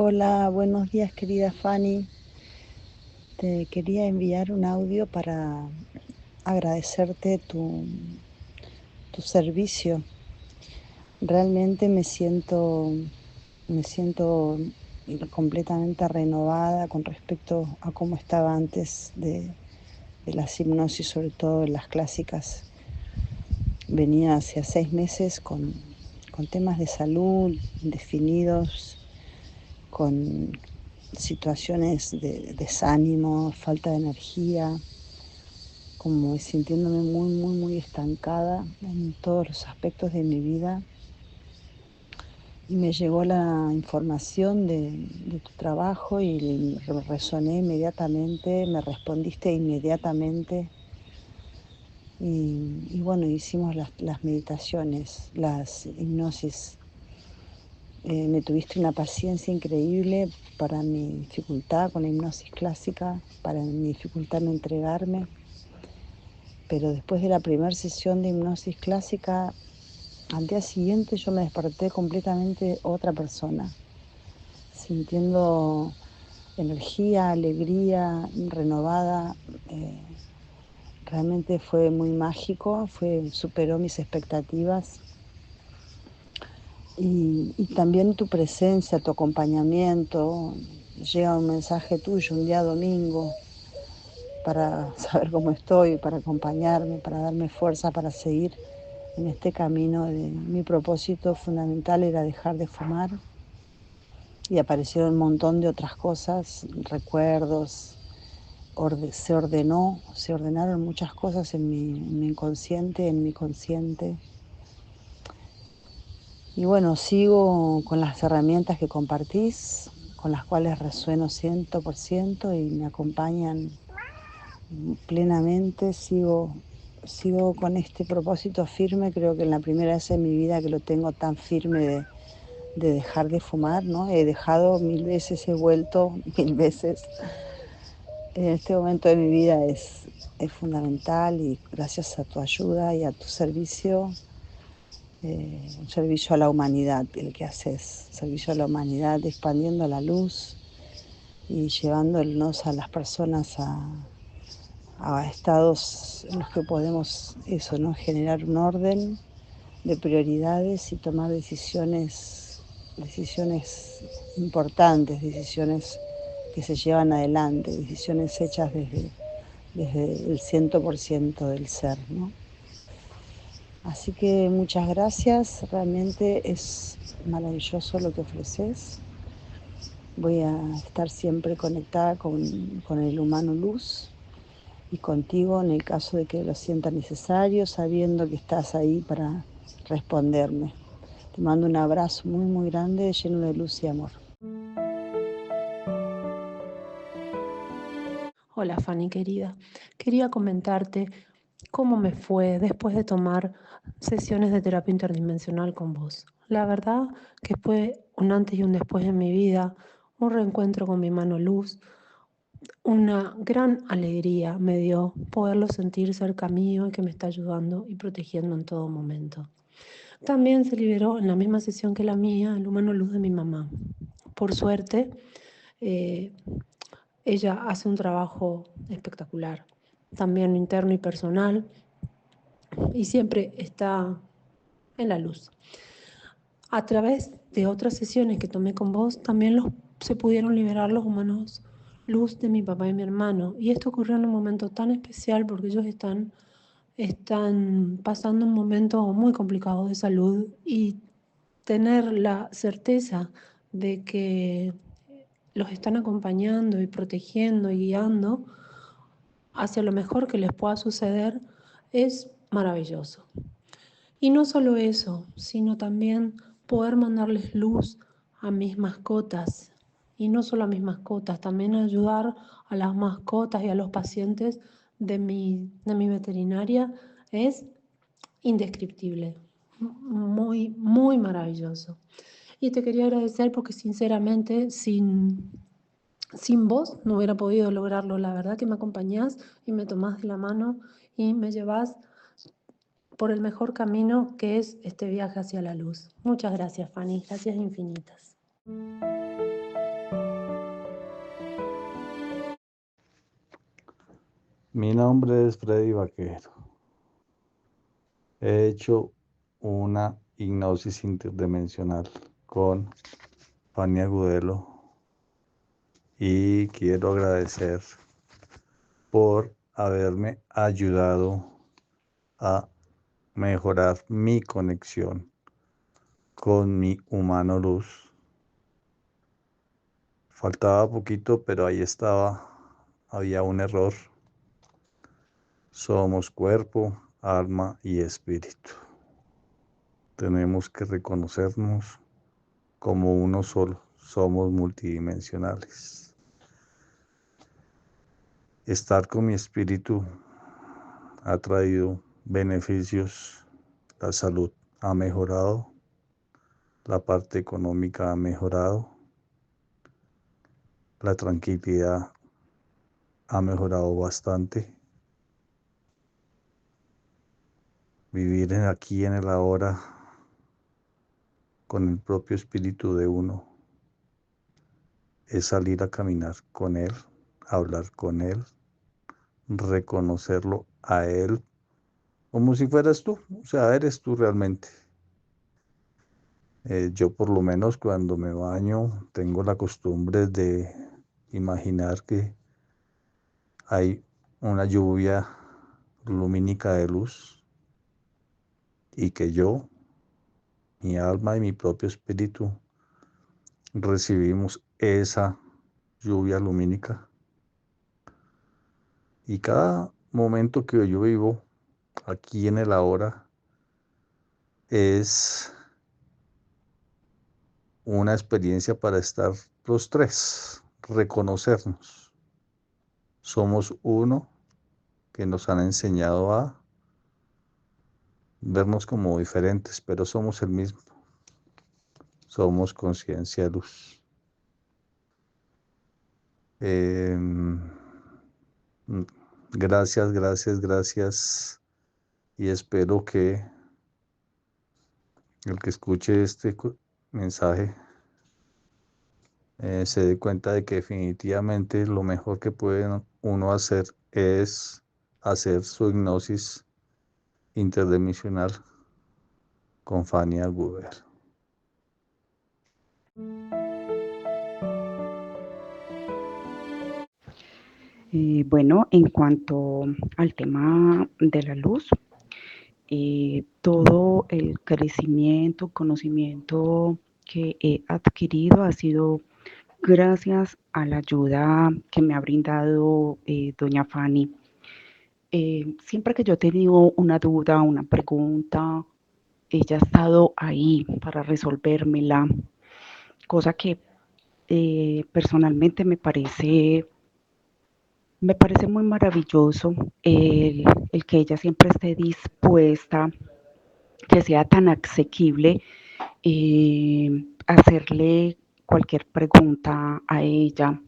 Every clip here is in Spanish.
Hola, buenos días querida Fanny. Te quería enviar un audio para agradecerte tu servicio. Realmente me siento completamente renovada con respecto a cómo estaba antes de las hipnosis, sobre todo las clásicas. Venía hace 6 meses con temas de salud indefinidos, con situaciones de desánimo, falta de energía, como sintiéndome muy estancada en todos los aspectos de mi vida. Y me llegó la información de tu trabajo y resoné inmediatamente, me respondiste inmediatamente. Y bueno, hicimos las meditaciones, las hipnosis. Me tuviste una paciencia increíble para mi dificultad con la hipnosis clásica, para mi dificultad en entregarme. Pero después de la primera sesión de hipnosis clásica, al día siguiente yo me desperté completamente otra persona, sintiendo energía, alegría, renovada. Realmente fue muy mágico, superó mis expectativas. Y también tu presencia, tu acompañamiento. Llega un mensaje tuyo un día domingo para saber cómo estoy, para acompañarme, para darme fuerza para seguir en este camino. Mi propósito fundamental era dejar de fumar y aparecieron un montón de otras cosas, recuerdos. Se ordenaron muchas cosas en mi inconsciente, en mi consciente. Y bueno, sigo con las herramientas que compartís, con las cuales resueno 100% y me acompañan plenamente. Sigo con este propósito firme. Creo que es la primera vez en mi vida que lo tengo tan firme de dejar de fumar, ¿no? He dejado 1000 veces, he vuelto 1000 veces. En este momento de mi vida es fundamental, y gracias a tu ayuda y a tu servicio, un servicio a la humanidad el que haces, servicio a la humanidad, expandiendo la luz y llevándonos a las personas a estados en los que podemos eso, ¿no? Generar un orden de prioridades y tomar decisiones importantes, decisiones que se llevan adelante, decisiones hechas desde el 100% del ser, ¿no? Así que muchas gracias, realmente es maravilloso lo que ofreces. Voy a estar siempre conectada con el humano luz y contigo en el caso de que lo sienta necesario, sabiendo que estás ahí para responderme. Te mando un abrazo muy grande, lleno de luz y amor. Hola Fanny querida, quería comentarte cómo me fue después de tomar sesiones de terapia interdimensional con vos. La verdad que fue un antes y un después en mi vida, un reencuentro con mi mano luz, una gran alegría me dio poderlo sentir cerca mío y que me está ayudando y protegiendo en todo momento. También se liberó en la misma sesión que la mía el humano luz de mi mamá. Por suerte, eh, ella hace un trabajo espectacular, también interno y personal, y siempre está en la luz. A través de otras sesiones que tomé con vos, también se pudieron liberar los humanos luz de mi papá y mi hermano. Y esto ocurrió en un momento tan especial porque ellos están pasando un momento muy complicado de salud, y tener la certeza de que los están acompañando y protegiendo y guiando hacia lo mejor que les pueda suceder es maravilloso. Y no solo eso, sino también poder mandarles luz a mis mascotas. Y no solo a mis mascotas, también ayudar a las mascotas y a los pacientes de mi veterinaria es indescriptible, muy maravilloso. Y te quería agradecer porque sinceramente sin vos no hubiera podido lograrlo. La verdad que me acompañás y me tomás de la mano y me llevás por el mejor camino que es este viaje hacia la luz. Muchas gracias, Fanny. Gracias infinitas. Mi nombre es Freddy Vaquero. He hecho una hipnosis interdimensional con Fanny Agudelo y quiero agradecer por haberme ayudado a mejorar mi conexión con mi humano luz. Faltaba poquito, pero ahí estaba. Había un error. Somos cuerpo, alma y espíritu. Tenemos que reconocernos como uno solo. Somos multidimensionales. Estar con mi espíritu ha traído beneficios. La salud ha mejorado. La parte económica ha mejorado. La tranquilidad ha mejorado bastante. Vivir aquí en el ahora con el propio espíritu de uno es salir a caminar con él, hablar con él, reconocerlo a él como si fueras tú, o sea, eres tú realmente. Yo por lo menos cuando me baño tengo la costumbre de imaginar que hay una lluvia lumínica de luz y que yo, mi alma y mi propio espíritu recibimos esa lluvia lumínica. Y cada momento que yo vivo aquí en el ahora es una experiencia para estar los tres, reconocernos. Somos uno que nos han enseñado a vernos como diferentes, pero somos el mismo. Somos conciencia de luz. Gracias, gracias, gracias. Y espero que el que escuche este mensaje se dé cuenta de que definitivamente lo mejor que puede uno hacer es hacer su hipnosis interdimensional con Fanny Albuber. Bueno, en cuanto al tema de la luz, todo el crecimiento, conocimiento que he adquirido ha sido gracias a la ayuda que me ha brindado doña Fanny. Siempre que yo he tenido una duda, una pregunta, ella ha estado ahí para resolvérmela, cosa que personalmente me parece muy maravilloso el que ella siempre esté dispuesta, que sea tan asequible hacerle cualquier pregunta a ella.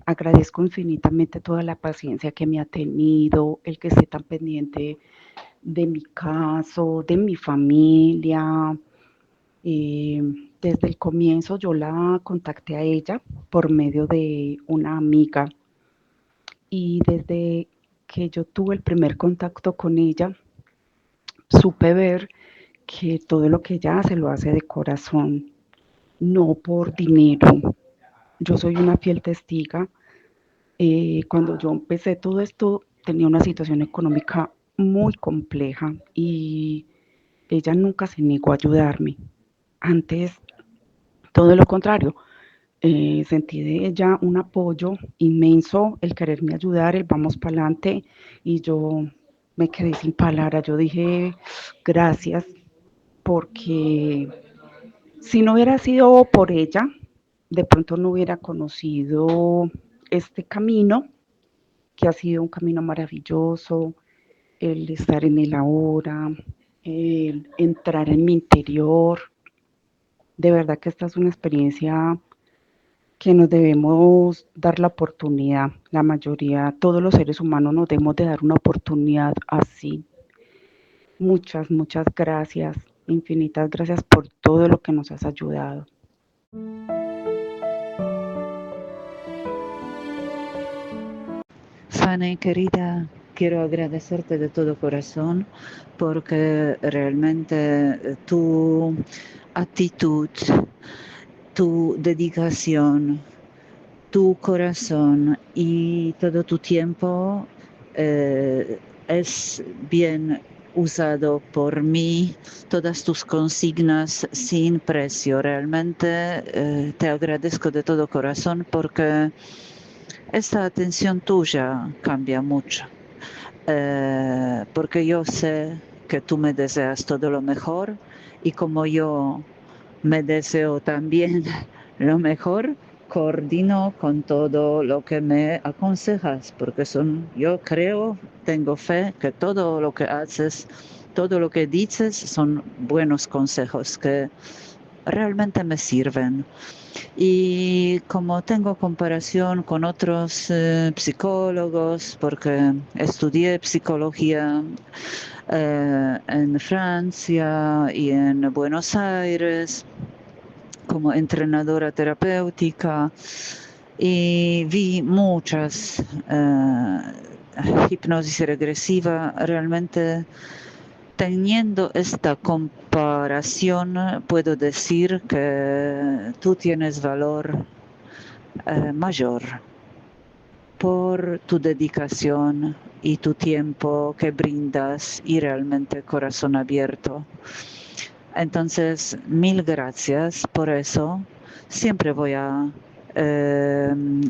Agradezco infinitamente toda la paciencia que me ha tenido, el que esté tan pendiente de mi caso, de mi familia. Eh, Desde el comienzo yo la contacté a ella por medio de una amiga y desde que yo tuve el primer contacto con ella, supe ver que todo lo que ella hace lo hace de corazón, no por dinero. Yo soy una fiel testiga. Cuando yo empecé todo esto, tenía una situación económica muy compleja y ella nunca se negó a ayudarme. Antes, todo lo contrario, sentí de ella un apoyo inmenso, el quererme ayudar, el vamos para adelante, y yo me quedé sin palabras. Yo dije gracias, porque si no hubiera sido por ella, de pronto no hubiera conocido este camino, que ha sido un camino maravilloso, el estar en el ahora, el entrar en mi interior. De verdad que esta es una experiencia que nos debemos dar la oportunidad. La mayoría, todos los seres humanos nos debemos de dar una oportunidad así. Muchas, muchas gracias, infinitas gracias por todo lo que nos has ayudado. Fanny, querida, quiero agradecerte de todo corazón porque realmente tu actitud, tu dedicación, tu corazón y todo tu tiempo es bien usado por mí, todas tus consignas sin precio. Realmente te agradezco de todo corazón porque esta atención tuya cambia mucho. Porque yo sé que tú me deseas todo lo mejor y como yo me deseo también lo mejor, coordino con todo lo que me aconsejas, porque yo creo, tengo fe que todo lo que haces, todo lo que dices son buenos consejos que realmente me sirven. Y como tengo comparación con otros psicólogos, porque estudié psicología en Francia y en Buenos Aires como entrenadora terapéutica y vi muchas hipnosis regresiva. Realmente teniendo esta comparación puedo decir que tú tienes valor mayor por tu dedicación y tu tiempo que brindas y realmente corazón abierto. Entonces, mil gracias por eso. Siempre voy a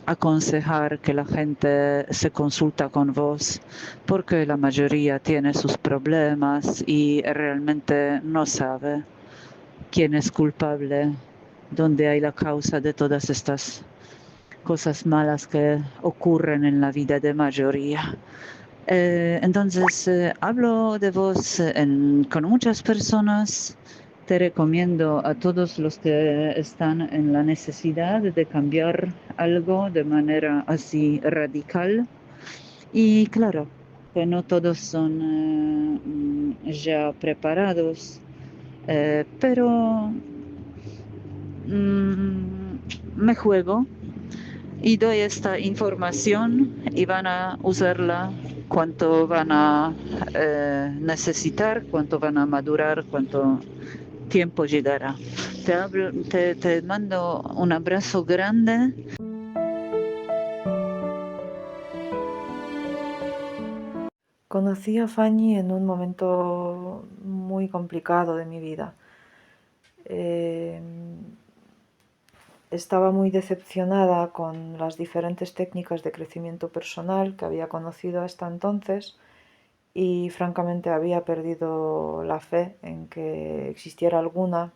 aconsejar que la gente se consulta con vos porque la mayoría tiene sus problemas y realmente no sabe quién es culpable, dónde hay la causa de todas estas cosas malas que ocurren en la vida de mayoría. Entonces, hablo de vos con muchas personas. Te recomiendo a todos los que están en la necesidad de cambiar algo de manera así radical. Y claro, que no todos son ya preparados, pero me juego y doy esta información y van a usarla cuánto van a necesitar, cuánto van a madurar, cuánto tiempo llegará. Te mando un abrazo grande. Conocí a Fanny en un momento muy complicado de mi vida. Estaba muy decepcionada con las diferentes técnicas de crecimiento personal que había conocido hasta entonces y francamente había perdido la fe en que existiera alguna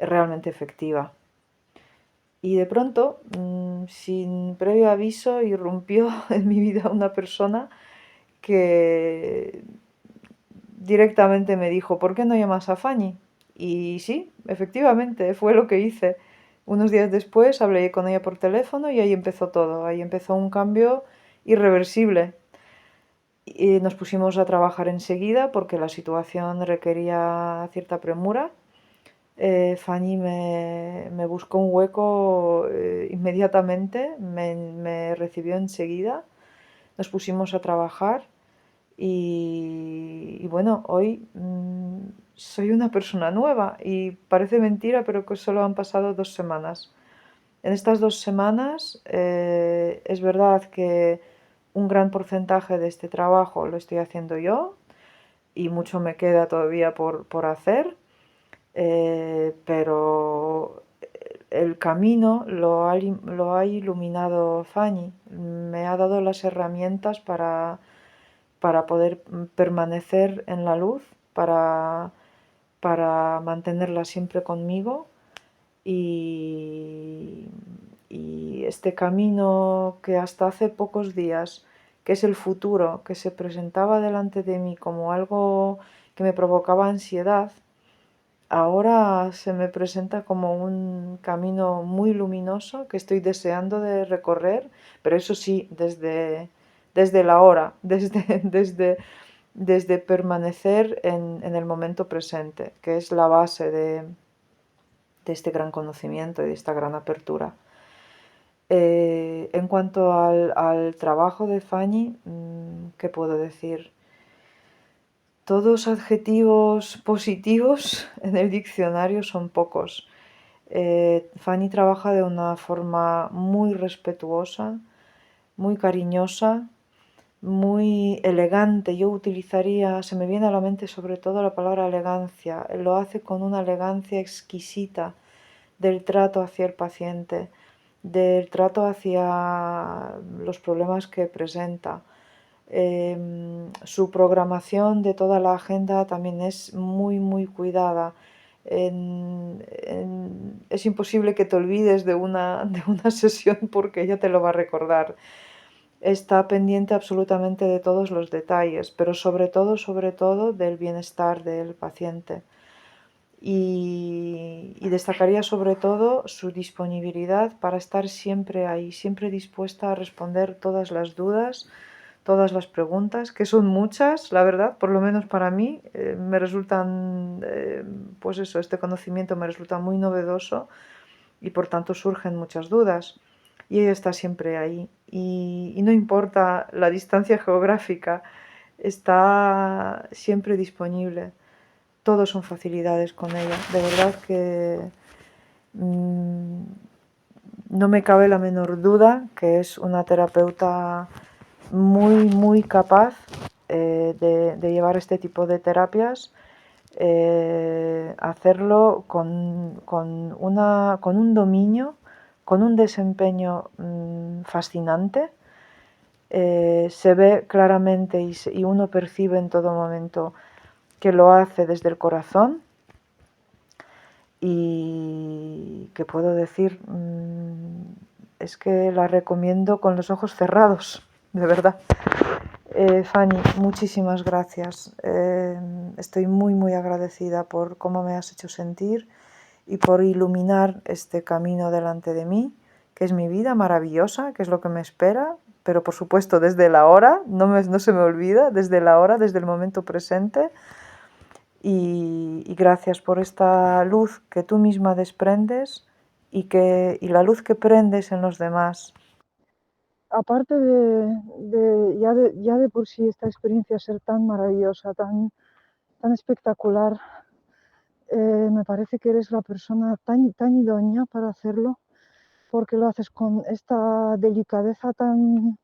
realmente efectiva. Y de pronto, sin previo aviso, irrumpió en mi vida una persona que directamente me dijo, ¿por qué no llamas a Fanny? Y sí, efectivamente, fue lo que hice. Unos días después hablé con ella por teléfono y ahí empezó todo. Ahí empezó un cambio irreversible. Y nos pusimos a trabajar enseguida porque la situación requería cierta premura. Fanny me buscó un hueco inmediatamente, me recibió enseguida. Nos pusimos a trabajar y bueno, hoy soy una persona nueva y parece mentira, pero que solo han pasado 2 semanas. En estas 2 semanas es verdad que un gran porcentaje de este trabajo lo estoy haciendo yo y mucho me queda todavía por hacer, pero el camino lo ha iluminado Fanny, me ha dado las herramientas para poder permanecer en la luz, para mantenerla siempre conmigo y este camino que hasta hace pocos días, que es el futuro, que se presentaba delante de mí como algo que me provocaba ansiedad, ahora se me presenta como un camino muy luminoso que estoy deseando de recorrer, pero eso sí, desde la hora, desde permanecer en el momento presente, que es la base de este gran conocimiento y de esta gran apertura. En cuanto al trabajo de Fanny, ¿qué puedo decir? Todos adjetivos positivos en el diccionario son pocos. Fanny trabaja de una forma muy respetuosa, muy cariñosa, muy elegante. Yo utilizaría, se me viene a la mente sobre todo la palabra elegancia. Lo hace con una elegancia exquisita del trato hacia el paciente, del trato hacia los problemas que presenta. Su programación de toda la agenda también es muy, muy cuidada. Es imposible que te olvides de una sesión porque ella te lo va a recordar. Está pendiente absolutamente de todos los detalles, pero sobre todo, del bienestar del paciente. Y destacaría sobre todo su disponibilidad para estar siempre ahí, siempre dispuesta a responder todas las dudas, todas las preguntas, que son muchas, la verdad, por lo menos para mí, me resultan, pues eso, este conocimiento me resulta muy novedoso y por tanto surgen muchas dudas. Y ella está siempre ahí. Y no importa la distancia geográfica, está siempre disponible. Todo son facilidades con ella. De verdad que no me cabe la menor duda que es una terapeuta muy, muy capaz de llevar este tipo de terapias, hacerlo con un dominio, con un desempeño fascinante. Se ve claramente y uno percibe en todo momento que lo hace desde el corazón. Y que puedo decir, es que la recomiendo con los ojos cerrados, de verdad. Fanny, muchísimas gracias. Estoy muy, muy agradecida por cómo me has hecho sentir y por iluminar este camino delante de mí, que es mi vida maravillosa, que es lo que me espera, pero por supuesto desde la hora, no se me olvida, desde la hora, desde el momento presente. Y gracias por esta luz que tú misma desprendes y la luz que prendes en los demás. Aparte ya de por sí esta experiencia ser tan maravillosa, tan espectacular, me parece que eres la persona tan idónea para hacerlo, porque lo haces con esta delicadeza tan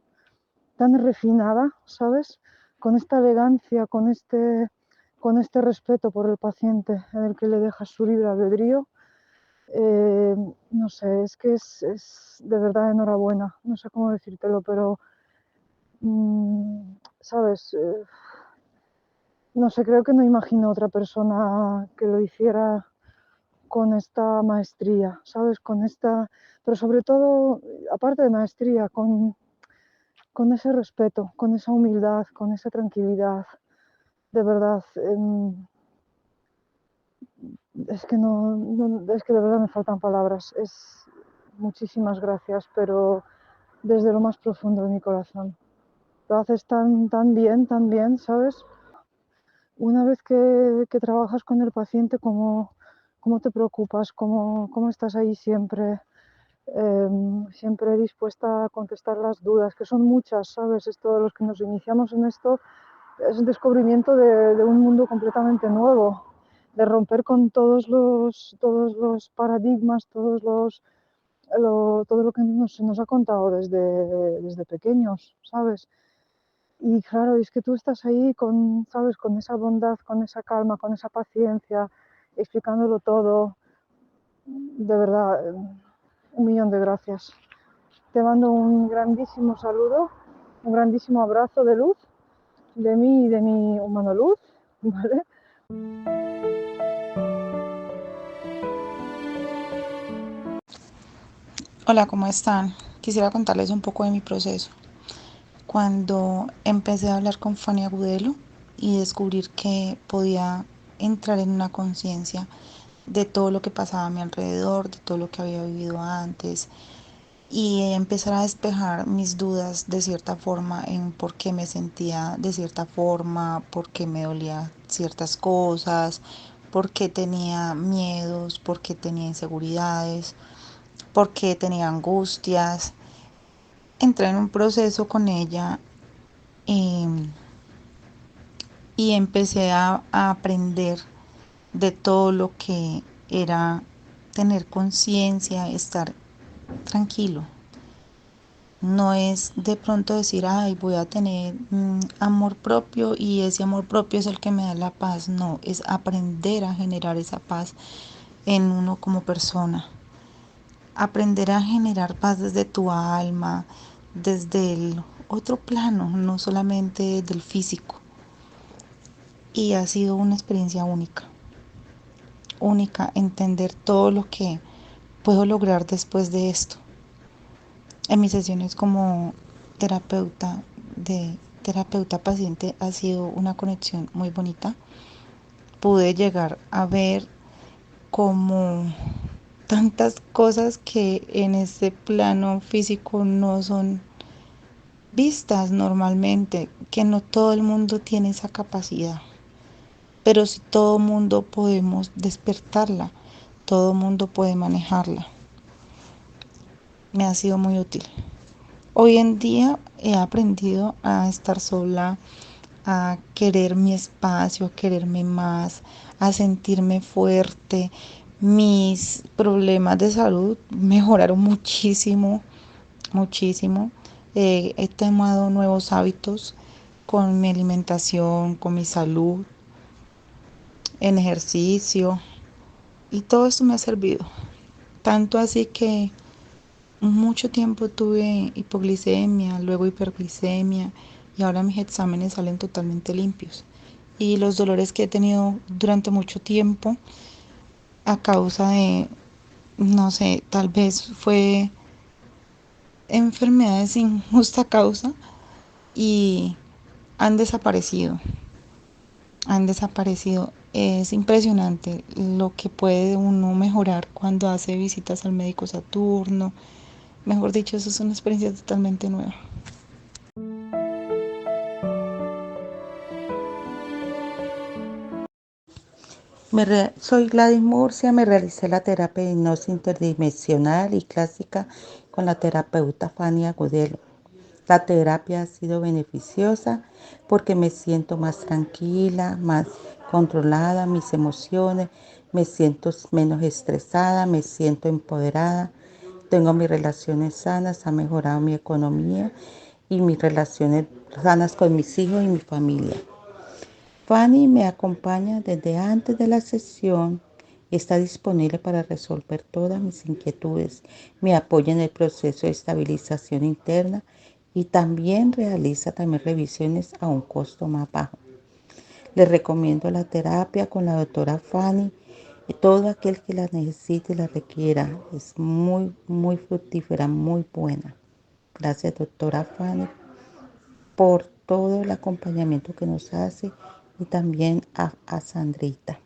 refinada, ¿sabes? Con esta elegancia, con este respeto por el paciente en el que le dejas su libre albedrío. No sé, es que es de verdad enhorabuena, no sé cómo decírtelo, pero, ¿sabes? No sé, creo que no imagino otra persona que lo hiciera con esta maestría, ¿sabes? Pero sobre todo, aparte de maestría, con ese respeto, con esa humildad, con esa tranquilidad, de verdad. Es que es que de verdad me faltan palabras. Muchísimas gracias, pero desde lo más profundo de mi corazón. Lo haces tan bien, ¿sabes? Una vez que trabajas con el paciente, cómo te preocupas, cómo estás ahí siempre, siempre dispuesta a contestar las dudas, que son muchas, ¿sabes? Esto, los que nos iniciamos en esto, es un descubrimiento de un mundo completamente nuevo, de romper con todos los paradigmas, todo lo que se nos ha contado desde pequeños, ¿sabes? Y claro, es que tú estás ahí ¿sabes? Con esa bondad, con esa calma, con esa paciencia, explicándolo todo. De verdad, 1.000.000 de gracias. Te mando un grandísimo saludo, un grandísimo abrazo de luz, de mí y de mi humano luz, ¿vale? Hola, ¿cómo están? Quisiera contarles un poco de mi proceso. Cuando empecé a hablar con Fanny Agudelo y descubrir que podía entrar en una conciencia de todo lo que pasaba a mi alrededor, de todo lo que había vivido antes y empezar a despejar mis dudas de cierta forma en por qué me sentía de cierta forma, por qué me dolía ciertas cosas, por qué tenía miedos, por qué tenía inseguridades. porque tenía angustias. Entré en un proceso con ella y empecé a aprender de todo lo que era tener conciencia, estar tranquilo. No es de pronto decir, ay, voy a tener amor propio y ese amor propio es el que me da la paz. No, es aprender a generar esa paz en uno como persona. Aprender a generar paz desde tu alma, desde el otro plano, no solamente del físico. Y ha sido una experiencia única. Única, entender todo lo que puedo lograr después de esto. En mis sesiones como terapeuta de terapeuta paciente ha sido una conexión muy bonita. Pude llegar a ver como tantas cosas que en este plano físico no son vistas normalmente, que no todo el mundo tiene esa capacidad, pero sí todo el mundo podemos despertarla, todo el mundo puede manejarla. Me ha sido muy útil. Hoy en día he aprendido a estar sola, a querer mi espacio, a quererme más, a sentirme fuerte. Mis problemas de salud mejoraron muchísimo, muchísimo. He tomado nuevos hábitos con mi alimentación, con mi salud, en ejercicio y todo esto me ha servido. Tanto así que mucho tiempo tuve hipoglicemia, luego hiperglicemia y ahora mis exámenes salen totalmente limpios. Y los dolores que he tenido durante mucho tiempo a causa de, no sé, tal vez fue enfermedades sin justa causa y han desaparecido, han desaparecido. Es impresionante lo que puede uno mejorar cuando hace visitas al médico Saturno. Mejor dicho, eso es una experiencia totalmente nueva. Soy Gladys Murcia, me realicé la terapia de hipnosis interdimensional y clásica con la terapeuta Fanny Agudelo. La terapia ha sido beneficiosa porque me siento más tranquila, más controlada mis emociones, me siento menos estresada, me siento empoderada, tengo mis relaciones sanas, ha mejorado mi economía y mis relaciones sanas con mis hijos y mi familia. Fanny me acompaña desde antes de la sesión y está disponible para resolver todas mis inquietudes. Me apoya en el proceso de estabilización interna y también realiza revisiones a un costo más bajo. Les recomiendo la terapia con la doctora Fanny y todo aquel que la necesite y la requiera. Es muy, muy fructífera, muy buena. Gracias, doctora Fanny, por todo el acompañamiento que nos hace y también a Sandrita.